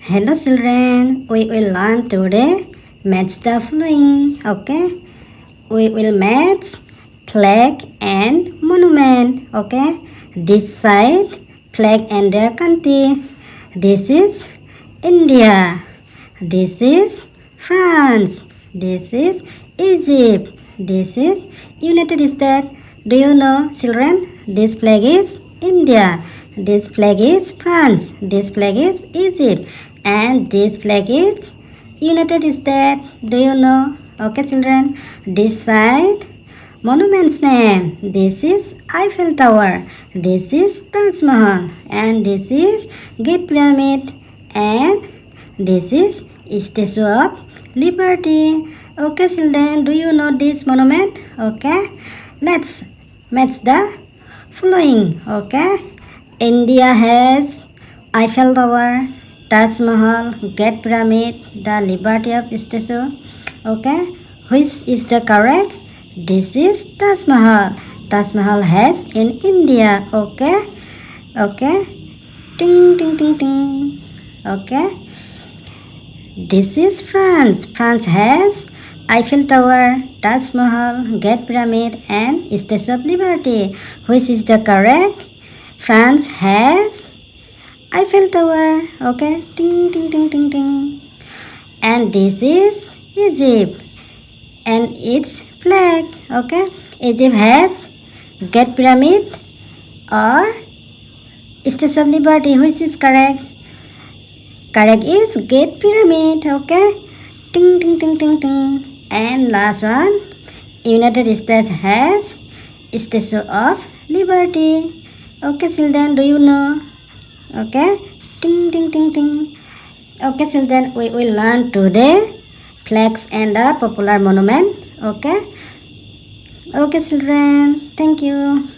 Hello children, we will learn today match the following. Okay, we will match flag and monument. Okay, this side flag and their country. This is India. This is France. This is Egypt. This is United States. Do you know children? This flag is India. This flag is France. This flag is Egypt. And this flag is United States. Do you know? Okay children. This side monument's name. This is Eiffel Tower. This is Taj Mahal. And this is Great Pyramid. And this is Statue of Liberty. Okay children, do you know this monument? Okay, let's match the following. Okay, India has Eiffel Tower, Taj Mahal, Great Pyramid, the Liberty of Statue. Okay, which is the correct? This is Taj Mahal. Taj Mahal has in India. Okay, okay, ting ting ting ting. Okay, this is France. France has Eiffel Tower, Taj Mahal, Great Pyramid and Statue of Liberty. Which is the correct? France has Eiffel Tower. Okay, ting ting ting ting ting. And this is Egypt and its flag. Okay, Egypt has Great Pyramid or Statue of Liberty. Which is correct? Correct is Great Pyramid. Okay, ting ting ting ting ting. And last one, United States has Statue of Liberty. Okay children, do you know? Okay, ting ting ting ting. Okay children, we will learn today flags and a popular monument. Okay, okay children, thank you.